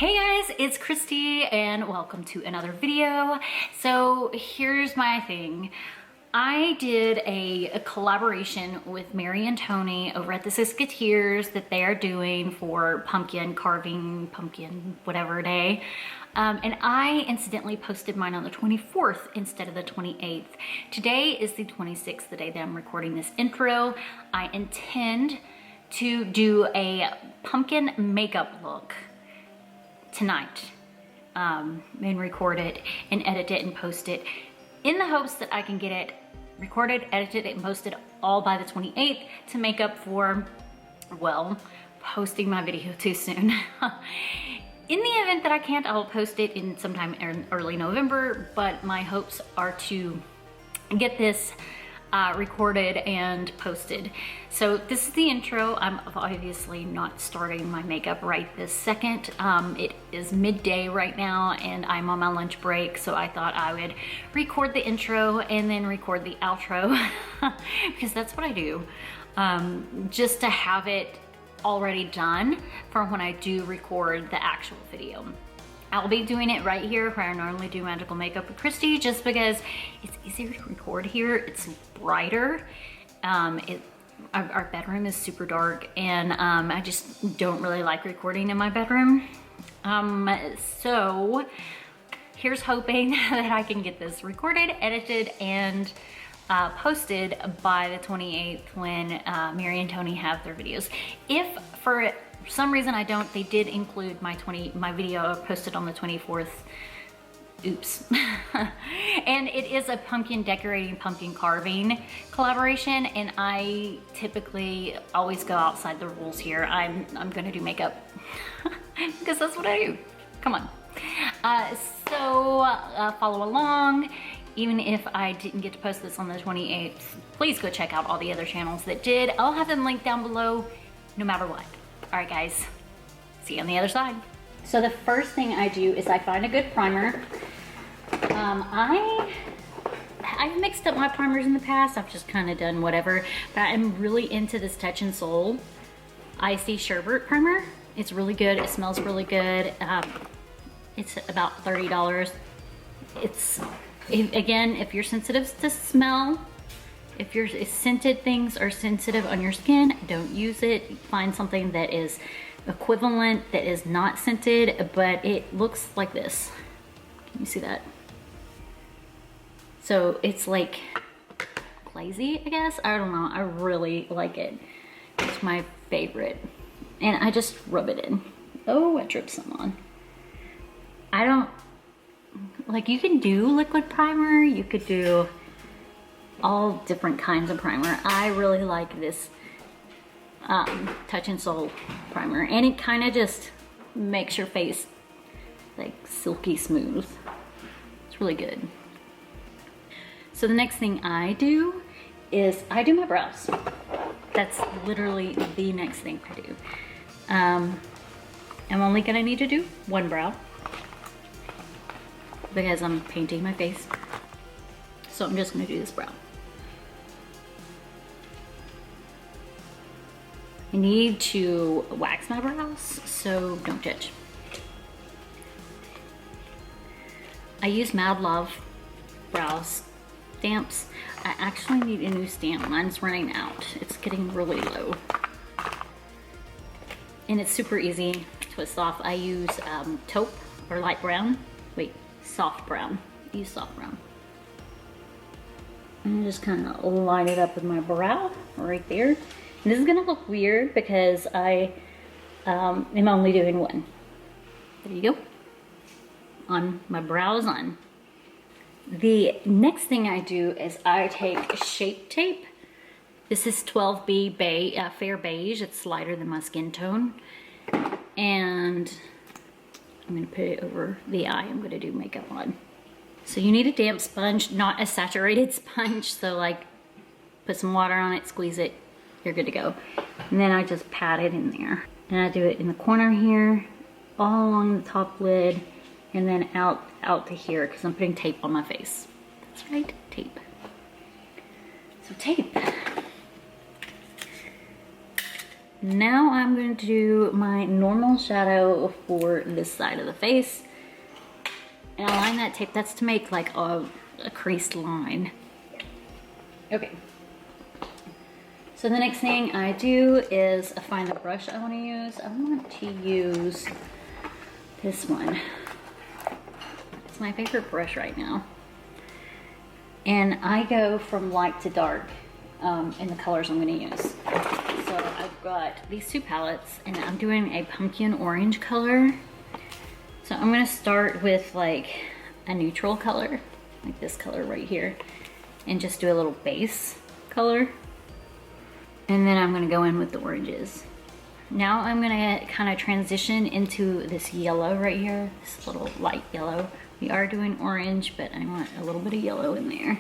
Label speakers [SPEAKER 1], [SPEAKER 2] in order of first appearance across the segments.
[SPEAKER 1] Hey guys, it's Christy and welcome to another video. So here's my thing. I did a collaboration with Mary and Tony over at the Siskateers that they are doing for pumpkin carving, pumpkin whatever day. And I incidentally posted mine on the 24th instead of the 28th. Today is the 26th, the day that I'm recording this intro. I intend to do a pumpkin makeup look tonight and record it and edit it and post it in the hopes that I can get it recorded, edited, and posted all by the 28th to make up for, well, posting my video too soon. In the event that I can't, I'll post it in sometime in early November, but my hopes are to get this recorded and posted. So this is the intro. I'm obviously not starting my makeup right this second. It is midday right now and I'm on my lunch break, so I thought I would record the intro and then record the outro because that's what I do, just to have it already done for when I do record the actual video. I'll be doing it right here where I normally do magical makeup with Christy, just because it's easier to record here. It's brighter. Our bedroom is super dark and I just don't really like recording in my bedroom. So here's hoping that I can get this recorded, edited, and posted by the 28th when Mary and Tony have their videos. If for some reason I don't, they did include my video posted on the 24th. Oops. And it is a pumpkin decorating, pumpkin carving collaboration, and I typically always go outside the rules here. I'm gonna do makeup because that's what I do. Come on. So follow along. Even if I didn't get to post this on the 28th, please go check out all the other channels that did. I'll have them linked down below no matter what. All right, guys, see you on the other side. So the first thing I do is I find a good primer. I've mixed up my primers in the past. I've just kind of done whatever, but I'm really into this Touch in Soul Icy Sherbet primer. It's really good. It smells really good. It's about $30. Again, if you're sensitive to smell, if scented things are sensitive on your skin, don't use it. Find something that is equivalent, that is not scented, but it looks like this. Can you see that? So it's like glazy, I guess. I don't know. I really like it. It's my favorite. And I just rub it in. Oh, I dripped some on. I don't, like, you can do liquid primer. You could do all different kinds of primer. I really like this Touch in Soul primer, and it kind of just makes your face like silky smooth. It's really good. So the next thing I do is I do my brows. That's literally the next thing I do. I'm only gonna need to do one brow because I'm painting my face. So I'm just gonna do this brow. I need to wax my brows, so don't judge. I use Mad Love brow stamps. I actually need a new stamp. Mine's running out. It's getting really low. And it's super easy to twist off. I use taupe or light brown. Wait, soft brown. I use soft brown. And just kind of line it up with my brow right there. And this is gonna look weird because I am only doing one. There you go. On my brows on. The next thing I do is I take Shape Tape. This is 12B Fair Beige. It's lighter than my skin tone. And I'm gonna put it over the eye I'm gonna do makeup on. So you need a damp sponge, not a saturated sponge. So like, put some water on it, squeeze it, you're good to go. And then I just pat it in there. And I do it in the corner here, all along the top lid, and then out to here, because I'm putting tape on my face. That's right, tape. So tape. now I'm going to do my normal shadow for this side of the face. And I line that tape, that's to make like a creased line. Okay. So the next thing I do is find the brush I want to use. I want to use this one. It's my favorite brush right now. And I go from light to dark in the colors I'm going to use. So I've got these two palettes and I'm doing a pumpkin orange color. So I'm going to start with like a neutral color, like this color right here, and just do a little base color. And then I'm going to go in with the oranges. Now I'm going to kind of transition into this yellow right here, this little light yellow. We are doing orange, but I want a little bit of yellow in there.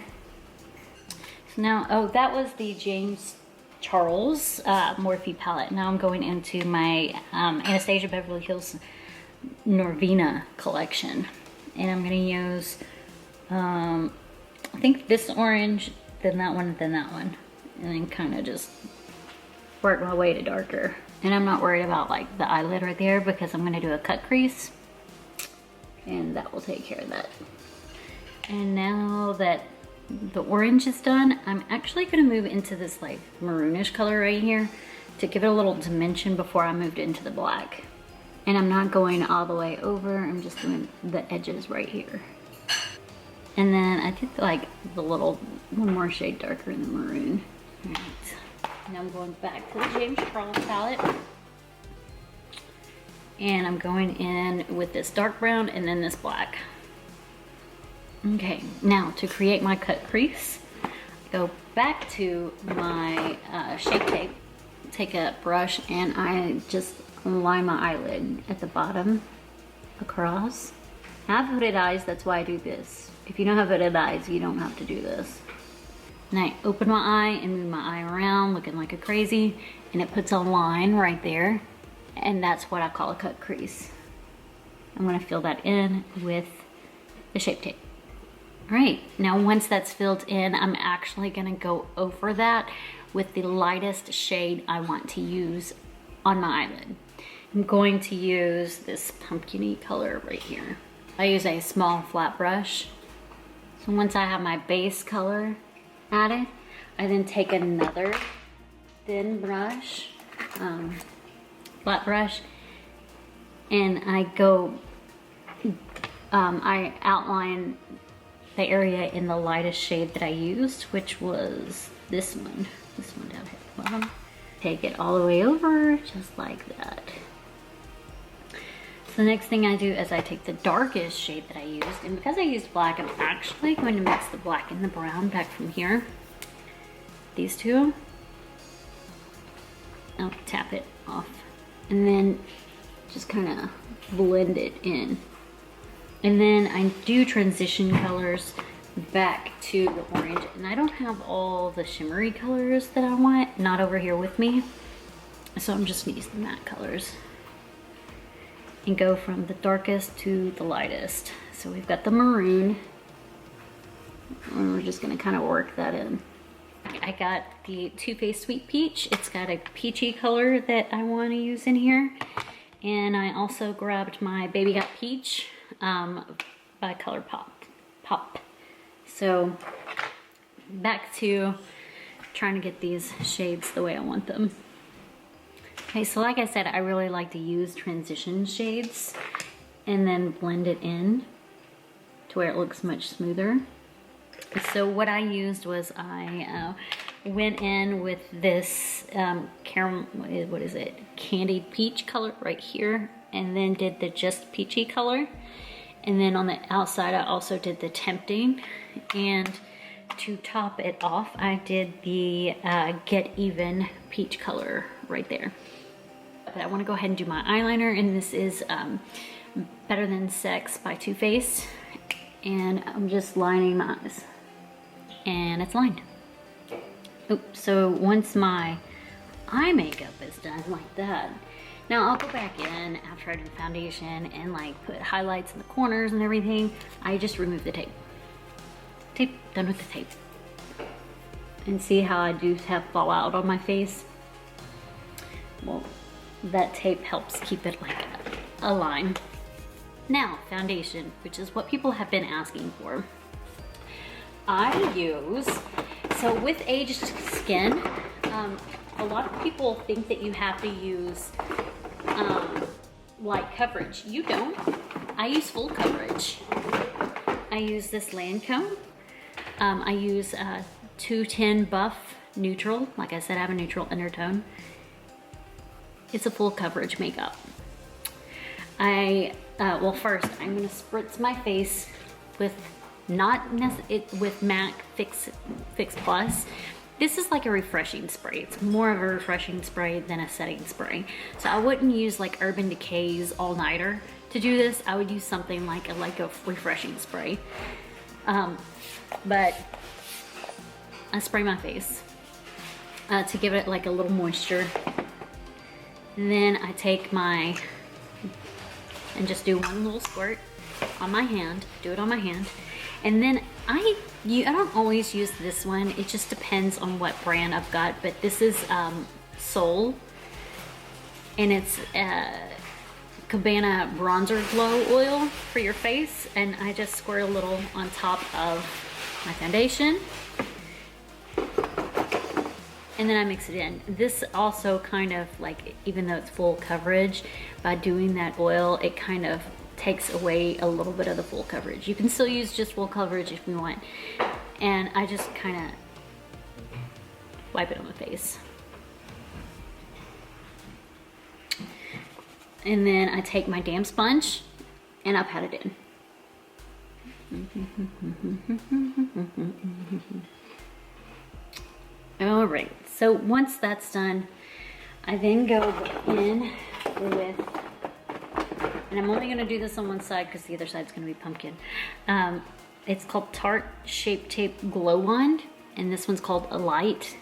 [SPEAKER 1] So now, oh, that was the James Charles Morphe palette. Now I'm going into my Anastasia Beverly Hills Norvina collection. And I'm going to use, I think this orange, then that one, then that one. And then kind of just work my way to darker. And I'm not worried about like the eyelid right there because I'm going to do a cut crease. And that will take care of that. And now that the orange is done, I'm actually going to move into this like maroonish color right here to give it a little dimension before I moved into the black. And I'm not going all the way over, I'm just doing the edges right here. And then I did like the little, one more shade darker in the maroon. All right. Now I'm going back to the James Charles palette. And I'm going in with this dark brown and then this black. Okay, now to create my cut crease, go back to my Shape Tape, take a brush and I just line my eyelid at the bottom across. I have hooded eyes, that's why I do this. If you don't have hooded eyes, you don't have to do this. And I open my eye and move my eye around looking like a crazy, and it puts a line right there. And that's what I call a cut crease. I'm gonna fill that in with the Shape Tape. All right, now once that's filled in, I'm actually gonna go over that with the lightest shade I want to use on my eyelid. I'm going to use this pumpkin-y color right here. I use a small flat brush. So once I have my base color added, I then take another thin brush, flat brush, and I go, I outline the area in the lightest shade that I used, which was this one down here at the bottom. Take it all the way over, just like that. So the next thing I do is I take the darkest shade that I used, and because I used black, I'm actually going to mix the black and the brown back from here. These two. I'll tap it off. And then just kind of blend it in. And then I do transition colors back to the orange. And I don't have all the shimmery colors that I want, not over here with me. So I'm just gonna use the matte colors. And go from the darkest to the lightest. So we've got the maroon. And we're just gonna kind of work that in. I got the Too Faced Sweet Peach. It's got a peachy color that I want to use in here. And I also grabbed my Baby Got Peach by ColourPop. So back to trying to get these shades the way I want them. Okay, so like I said, I really like to use transition shades and then blend it in to where it looks much smoother. So what I used was I went in with this caramel, what is it, candied peach color right here, and then did the just peachy color. And then on the outside, I also did the tempting. And to top it off, I did the Get Even peach color right there. But I want to go ahead and do my eyeliner, and this is Better Than Sex by Too Faced. And I'm just lining my eyes. And it's lined. Oops, so once my eye makeup is done like that, now I'll go back in after I do the foundation and like put highlights in the corners and everything. I just remove the tape. Done with the tape. And see how I do have fallout on my face? well, that tape helps keep it like a line. Now, foundation, which is what people have been asking for. I use, so with aged skin, a lot of people think that you have to use light coverage. You don't. I use full coverage. I use this Lancôme. I use 210 Buff Neutral. Like I said, I have a neutral undertone. It's a full coverage makeup. Well, first I'm gonna spritz my face with with MAC Fix Plus. This is like a refreshing spray. It's more of a refreshing spray than a setting spray. So I wouldn't use like Urban Decay's All Nighter to do this. I would use something like a refreshing spray. But I spray my face to give it like a little moisture. And then I take and just do one little squirt on my hand, do it on my hand. And then I don't always use this one. It just depends on what brand I've got, but this is Soul, and it's Cabana Bronzer Glow Oil for your face, and I just squirt a little on top of my foundation, and then I mix it in. This also kind of like, even though it's full coverage, by doing that oil, it kind of takes away a little bit of the full coverage. You can still use just full coverage if you want. And I just kind of wipe it on my face. And then I take my damp sponge and I pat it in. All right, so once that's done, I then go in with, and I'm only gonna do this on one side because the other side's gonna be pumpkin. It's called Tarte Shape Tape Glow Wand, and this one's called A Light.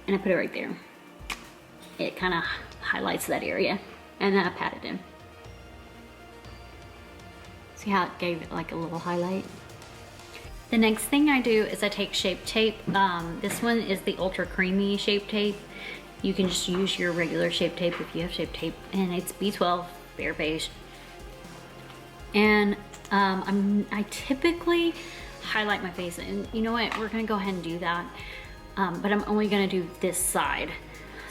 [SPEAKER 1] And I put it right there. It kind of highlights that area, and then I pat it in. See how it gave it like a little highlight? The next thing I do is I take Shape Tape. This one is the Ultra Creamy Shape Tape. You can just use your regular Shape Tape if you have Shape Tape, and it's B12 Bare Beige. And I typically highlight my face, and you know what, we're gonna go ahead and do that, but I'm only gonna do this side.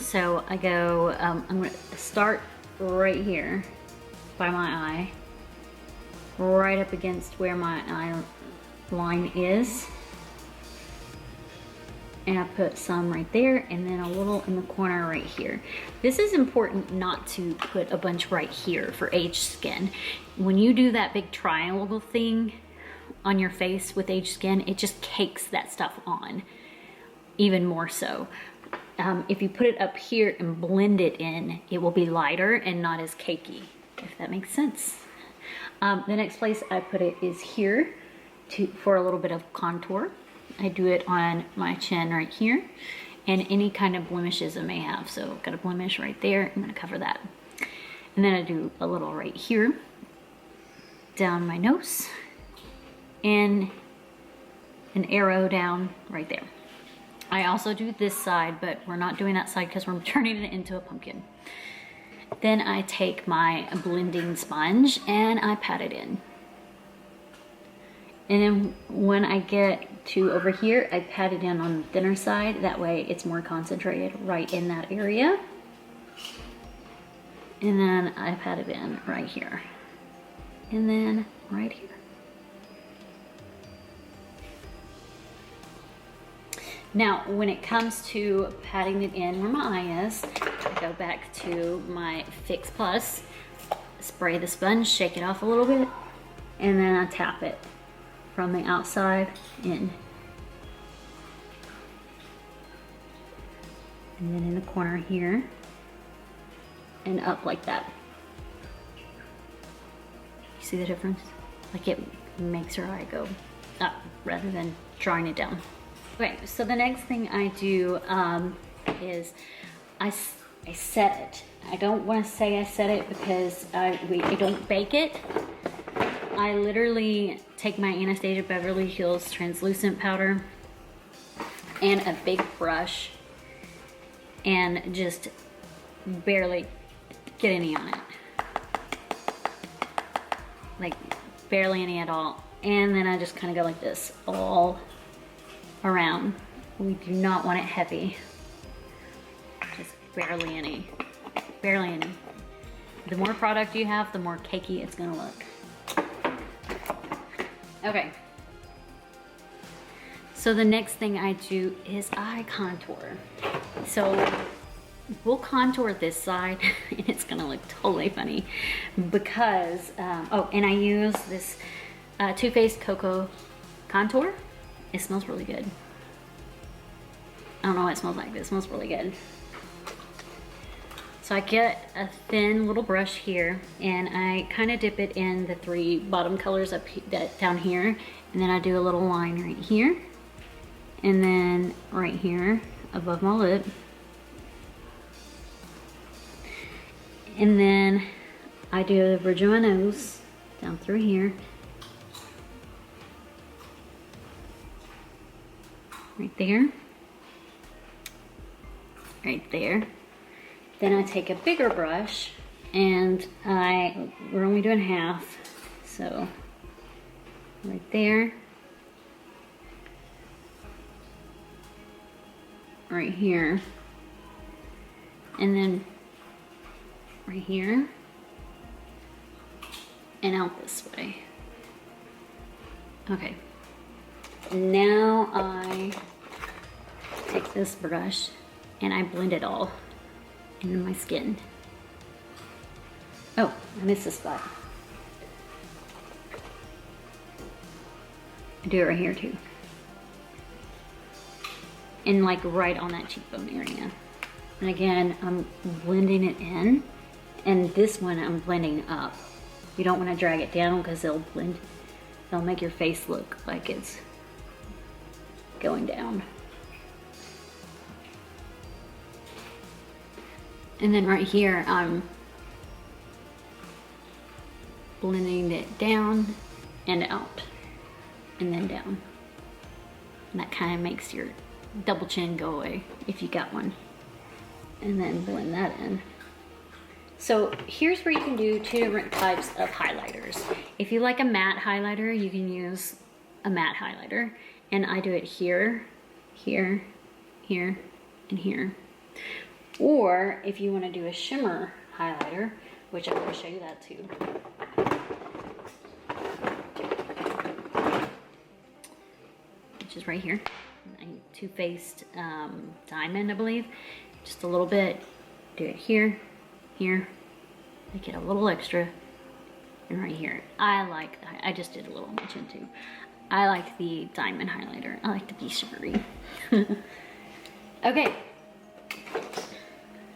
[SPEAKER 1] So I go, I'm gonna start right here by my eye, right up against where my eye line is, and I put some right there, and then a little in the corner right here. This is important not to put a bunch right here for aged skin. When you do that big triangle thing on your face with aged skin, it just cakes that stuff on even more so. If you put it up here and blend it in, it will be lighter and not as cakey, if that makes sense. The next place I put it is here for a little bit of contour. I do it on my chin right here, and any kind of blemishes I may have. So I've got a blemish right there, I'm gonna cover that. And then I do a little right here, down my nose, and an arrow down right there. I also do this side, but we're not doing that side because we're turning it into a pumpkin. Then I take my blending sponge and I pat it in. And then when I get to over here, I pat it in on the thinner side. That way it's more concentrated right in that area. And then I pat it in right here. And then right here. Now, when it comes to patting it in where my eye is, I go back to my Fix Plus, spray the sponge, shake it off a little bit, and then I tap it from the outside in. And then in the corner here, and up like that. You see the difference? Like it makes her eye go up rather than drawing it down. Okay, so the next thing I do is I set it. I don't want to say I set it because I don't bake it. I literally take my Anastasia Beverly Hills translucent powder and a big brush, and just barely get any on it. Like barely any at all. And then I just kind of go like this all around. We do not want it heavy. Just barely any. Barely any. The more product you have, the more cakey it's gonna look. Okay. So the next thing I do is eye contour. So we'll contour this side and it's gonna look totally funny because, oh, and I use this Too Faced Cocoa Contour. It smells really good. I don't know what it smells like, but it smells really good. So I get a thin little brush here and I kind of dip it in the 3 bottom colors up down here, and then I do a little line right here and then right here above my lip, and then I do the bridge of my nose down through here, right there, right there. Then I take a bigger brush and we're only doing half, so right there, right here, and then right here, and out this way. Okay, now I take this brush and I blend it all into my skin. Oh, I missed a spot. I do it right here too. And like right on that cheekbone area. And again, I'm blending it in. And this one I'm blending up. You don't want to drag it down because they'll make your face look like it's going down. And then right here, I'm blending it down and out, and then down. And that kind of makes your double chin go away, if you got one. And then blend that in. So here's where you can do 2 different types of highlighters. If you like a matte highlighter, you can use a matte highlighter. And I do it here, here, here, and here. Or if you want to do a shimmer highlighter, which I'm going to show you that too. Which is right here. Too Faced Diamond, I believe. Just a little bit. Do it here, here. Make it a little extra. And right here. I just did a little mention too. I like the diamond highlighter. I like to be shimmery. Okay.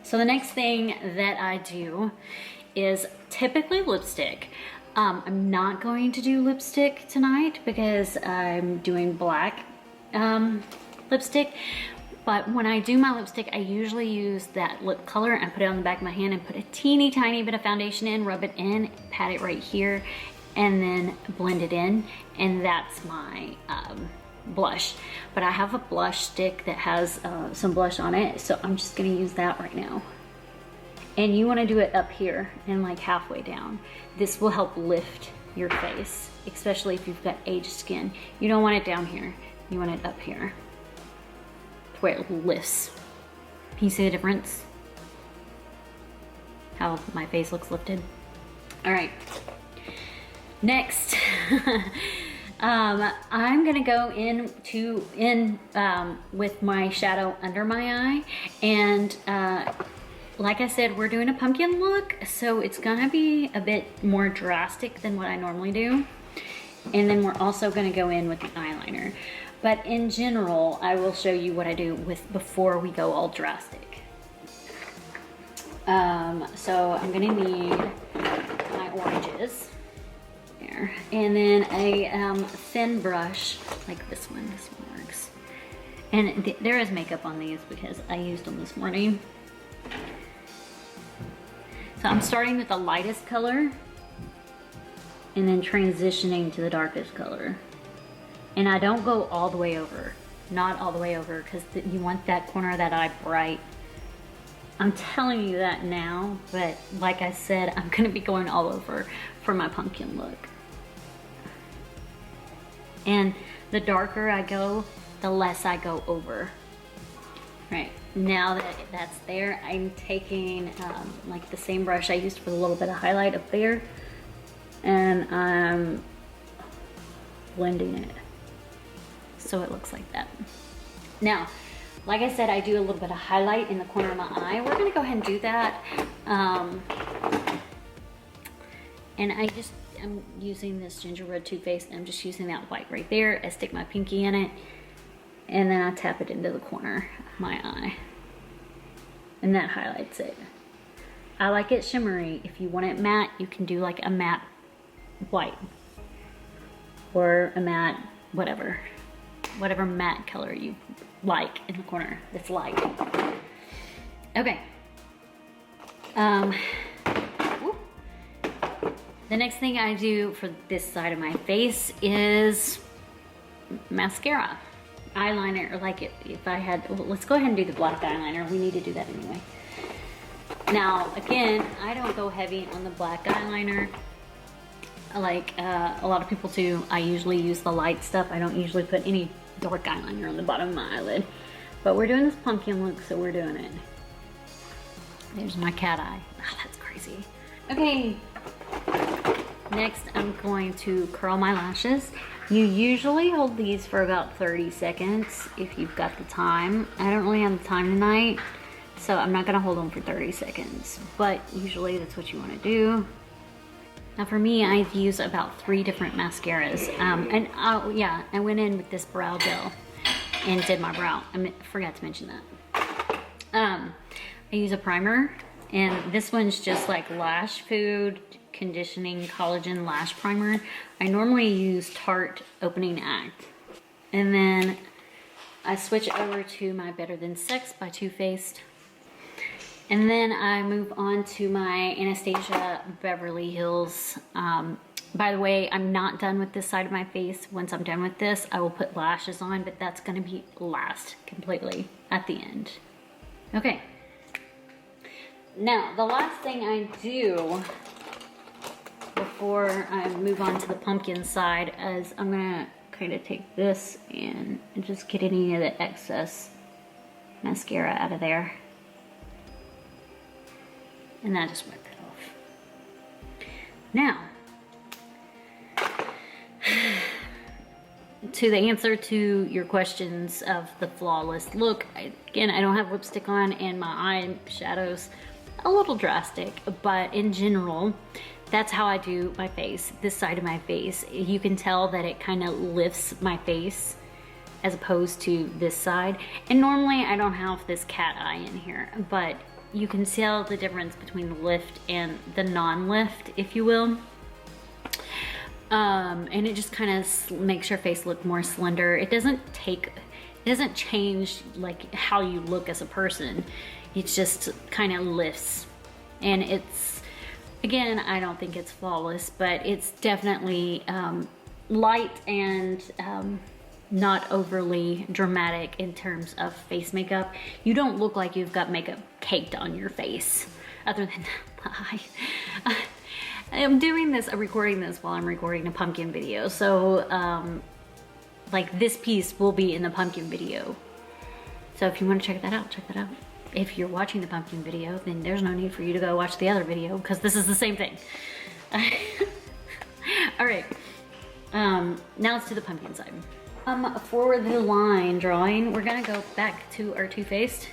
[SPEAKER 1] So the next thing that I do is typically lipstick. I'm not going to do lipstick tonight because I'm doing black lipstick. But when I do my lipstick, I usually use that lip color and put it on the back of my hand and put a teeny tiny bit of foundation in, rub it in, pat it right here, and then blend it in. And that's my blush. But I have a blush stick that has some blush on it, so I'm just gonna use that right now. And you wanna do it up here and like halfway down. This will help lift your face, especially if you've got aged skin. You don't want it down here, you want it up here, where it lifts. Can you see the difference? How my face looks lifted? All right, next. I'm gonna go in with my shadow under my eye, and like I said, we're doing a pumpkin look, so it's gonna be a bit more drastic than what I normally do. And then we're also gonna go in with the eyeliner. But in general, I will show you what I do before we go all drastic. So I'm gonna need my oranges. And then a thin brush like this one. This one works. And there is makeup on these because I used them this morning. So I'm starting with the lightest color and then transitioning to the darkest color. And I don't go all the way over, not all the way over, because you want that corner of that eye bright I'm telling you that now, but like I said, I'm gonna be going all over for my pumpkin look. And the darker I go, the less I go over. Right, now that that's there, I'm taking like the same brush I used for the little bit of highlight up there, and I'm blending it so it looks like that. Now, like I said, I do a little bit of highlight in the corner of my eye. We're gonna go ahead and do that. And I'm using this gingerbread Too Faced, and I'm just using that white right there. I stick my pinky in it, and then I tap it into the corner of my eye. And that highlights it. I like it shimmery. If you want it matte, you can do like a matte white. Or a matte, whatever matte color you like in the corner that's light. Okay. The next thing I do for this side of my face is mascara. Eyeliner, like if I had, well, let's go ahead and do the black eyeliner. We need to do that anyway. Now, again, I don't go heavy on the black eyeliner like a lot of people do. I usually use the light stuff. I don't usually put any dark eyeliner on the bottom of my eyelid. But we're doing this pumpkin look, so we're doing it. There's my cat eye. Oh, that's crazy. Okay. Next, I'm going to curl my lashes. You usually hold these for about 30 seconds if you've got the time. I don't really have the time tonight, so I'm not gonna hold them for 30 seconds, but usually that's what you wanna do. Now for me, I've used about 3 different mascaras. Yeah, I went in with this brow gel and did my brow. I forgot to mention that. I use a primer, and this one's just like Lash Food Conditioning Collagen Lash Primer. I normally use Tarte Opening Act. And then I switch over to my Better Than Sex by Too Faced. And then I move on to my Anastasia Beverly Hills. By the way, I'm not done with this side of my face. Once I'm done with this, I will put lashes on, but that's gonna be last completely at the end. Okay. Now, the last thing I do before I move on to the pumpkin side is I'm gonna kind of take this and just get any of the excess mascara out of there. And that just wipe it off. Now, to the answer to your questions of the flawless look, again, I don't have lipstick on and my eye shadows a little drastic, but in general, that's how I do my face, this side of my face. You can tell that it kind of lifts my face as opposed to this side. And normally I don't have this cat eye in here, but you can tell the difference between the lift and the non-lift, if you will. And it just kind of makes your face look more slender. It doesn't change like how you look as a person. It just kind of lifts. And it's, again, I don't think it's flawless, but it's definitely light and not overly dramatic in terms of face makeup. You don't look like you've got makeup caked on your face, other than the eye. I'm recording this while I'm recording a pumpkin video. So like this piece will be in the pumpkin video. So if you want to check that out, check that out. If you're watching the pumpkin video, then there's no need for you to go watch the other video because this is the same thing. All right, now let's do the pumpkin side. For the line drawing, we're gonna go back to our Too Faced.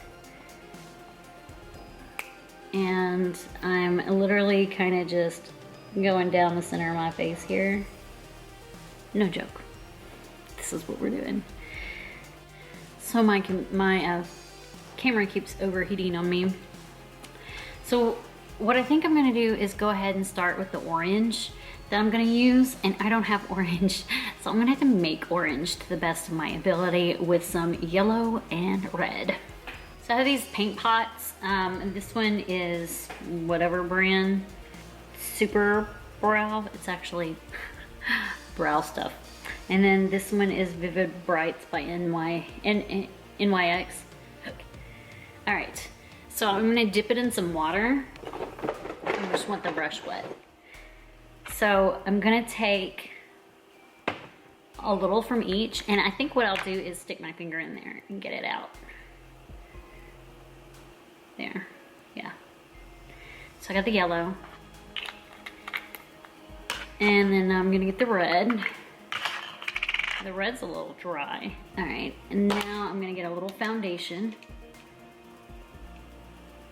[SPEAKER 1] And I'm literally kind of just going down the center of my face here. No joke. This is what we're doing. So my camera keeps overheating on me. So what I think I'm gonna do is go ahead and start with the orange that I'm gonna use, and I don't have orange, so I'm gonna have to make orange to the best of my ability with some yellow and red. So I have these paint pots. And this one is whatever brand, Super Brow. It's actually brow stuff. And then this one is Vivid Brights by NYX. Okay. All right, So I'm gonna dip it in some water. I just want the brush wet. So I'm gonna take a little from each, and I think what I'll do is stick my finger in there and get it out. There, yeah. So I got the yellow. And then I'm gonna get the red. The red's a little dry. All right, and now I'm gonna get a little foundation.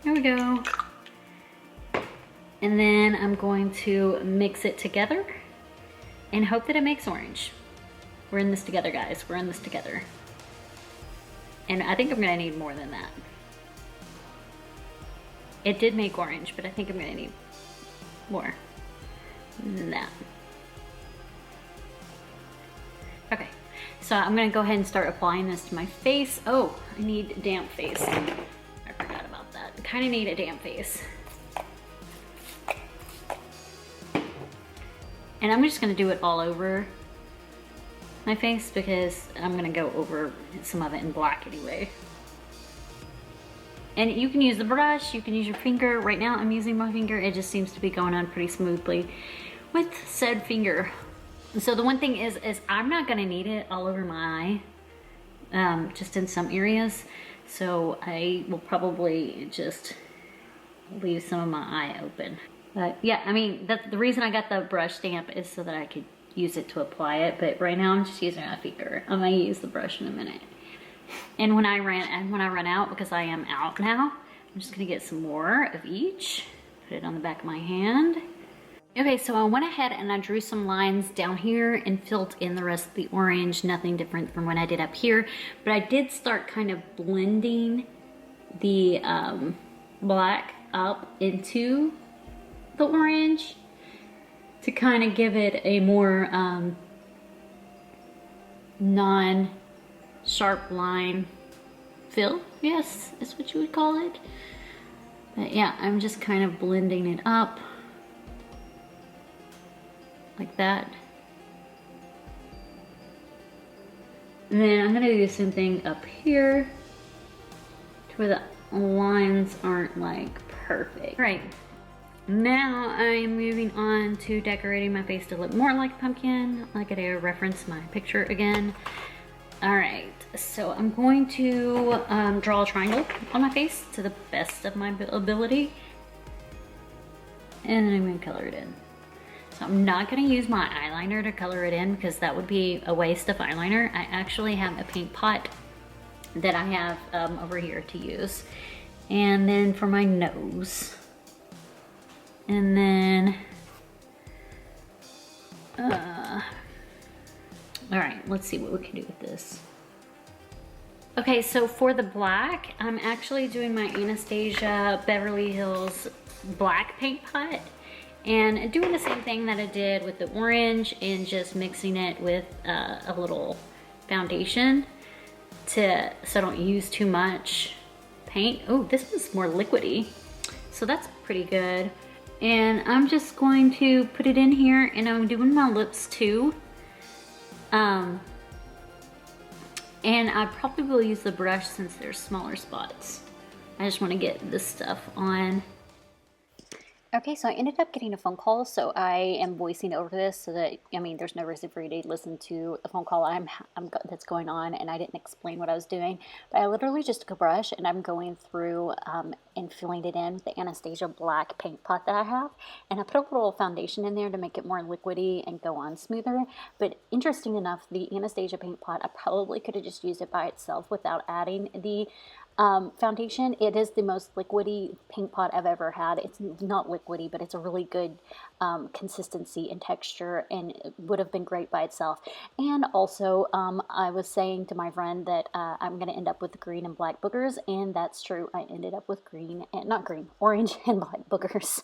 [SPEAKER 1] There we go. And then I'm going to mix it together and hope that it makes orange. We're in this together, guys. We're in this together. And I think I'm gonna need more than that. It did make orange, but I think I'm gonna need more than that. Okay, so I'm gonna go ahead and start applying this to my face. Oh, I need a damp face. I forgot about that. I kinda need a damp face. And I'm just gonna do it all over my face because I'm gonna go over some of it in black anyway. And you can use the brush, you can use your finger. Right now I'm using my finger. It just seems to be going on pretty smoothly with said finger. So the one thing is I'm not gonna need it all over my eye, just in some areas. So I will probably just leave some of my eye open. But yeah, I mean, the reason I got the brush stamp is so that I could use it to apply it. But right now I'm just using my finger. I'm gonna use the brush in a minute. And when I run out, because I am out now, I'm just gonna get some more of each. Put it on the back of my hand. Okay, so I went ahead and I drew some lines down here and filled in the rest of the orange. Nothing different from what I did up here. But I did start kind of blending the black up into the orange to kind of give it a more non-sharp line fill. Yes, is what you would call it. But yeah, I'm just kind of blending it up like that. And then I'm gonna do the same thing up here to where the lines aren't like perfect. All right. Now I'm moving on to decorating my face to look more like a pumpkin. I gotta reference my picture again. All right, so I'm going to draw a triangle on my face to the best of my ability. And then I'm gonna color it in. So I'm not gonna use my eyeliner to color it in because that would be a waste of eyeliner. I actually have a paint pot that I have over here to use. And then for my nose. And then, all right, let's see what we can do with this. Okay, so for the black, I'm actually doing my Anastasia Beverly Hills black paint pot and doing the same thing that I did with the orange and just mixing it with a little foundation so I don't use too much paint. Oh, this one's more liquidy, so that's pretty good. And I'm just going to put it in here, and I'm doing my lips too. And I probably will use the brush since there's smaller spots. I just want to get this stuff on. Okay, so I ended up getting a phone call, so I am voicing over this so that, I mean, there's no reason for you to listen to a phone call that's going on, and I didn't explain what I was doing. But I literally just took a brush and I'm going through and filling it in with the Anastasia black paint pot that I have. And I put a little foundation in there to make it more liquidy and go on smoother. But interesting enough, the Anastasia paint pot, I probably could have just used it by itself without adding the foundation. It is the most liquidy paint pot I've ever had. It's not liquidy, but it's a really good consistency and texture, and it would have been great by itself. And also, I was saying to my friend that I'm going to end up with green and black boogers, and that's true. I ended up with orange and black boogers.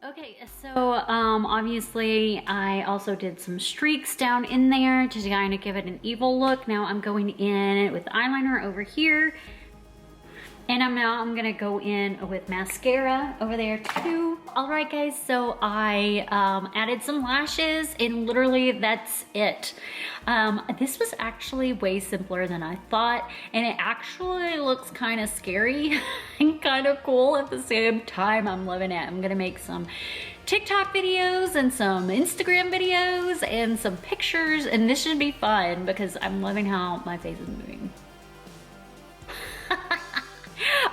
[SPEAKER 1] Okay, so obviously I also did some streaks down in there to kind of give it an evil look. Now I'm going in with eyeliner over here And now I'm gonna go in with mascara over there too. All right guys, so I added some lashes and literally that's it. This was actually way simpler than I thought, and it actually looks kind of scary and kind of cool at the same time. I'm loving it. I'm gonna make some TikTok videos and some Instagram videos and some pictures, and this should be fun because I'm loving how my face is moving.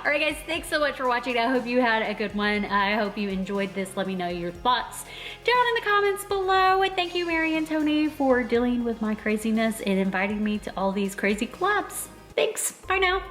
[SPEAKER 1] All right guys, thanks so much for watching. I hope you had a good one. I hope you enjoyed this. Let me know your thoughts down in the comments below. And thank you, Mary and Tony, for dealing with my craziness and inviting me to all these crazy collabs. Thanks, bye now.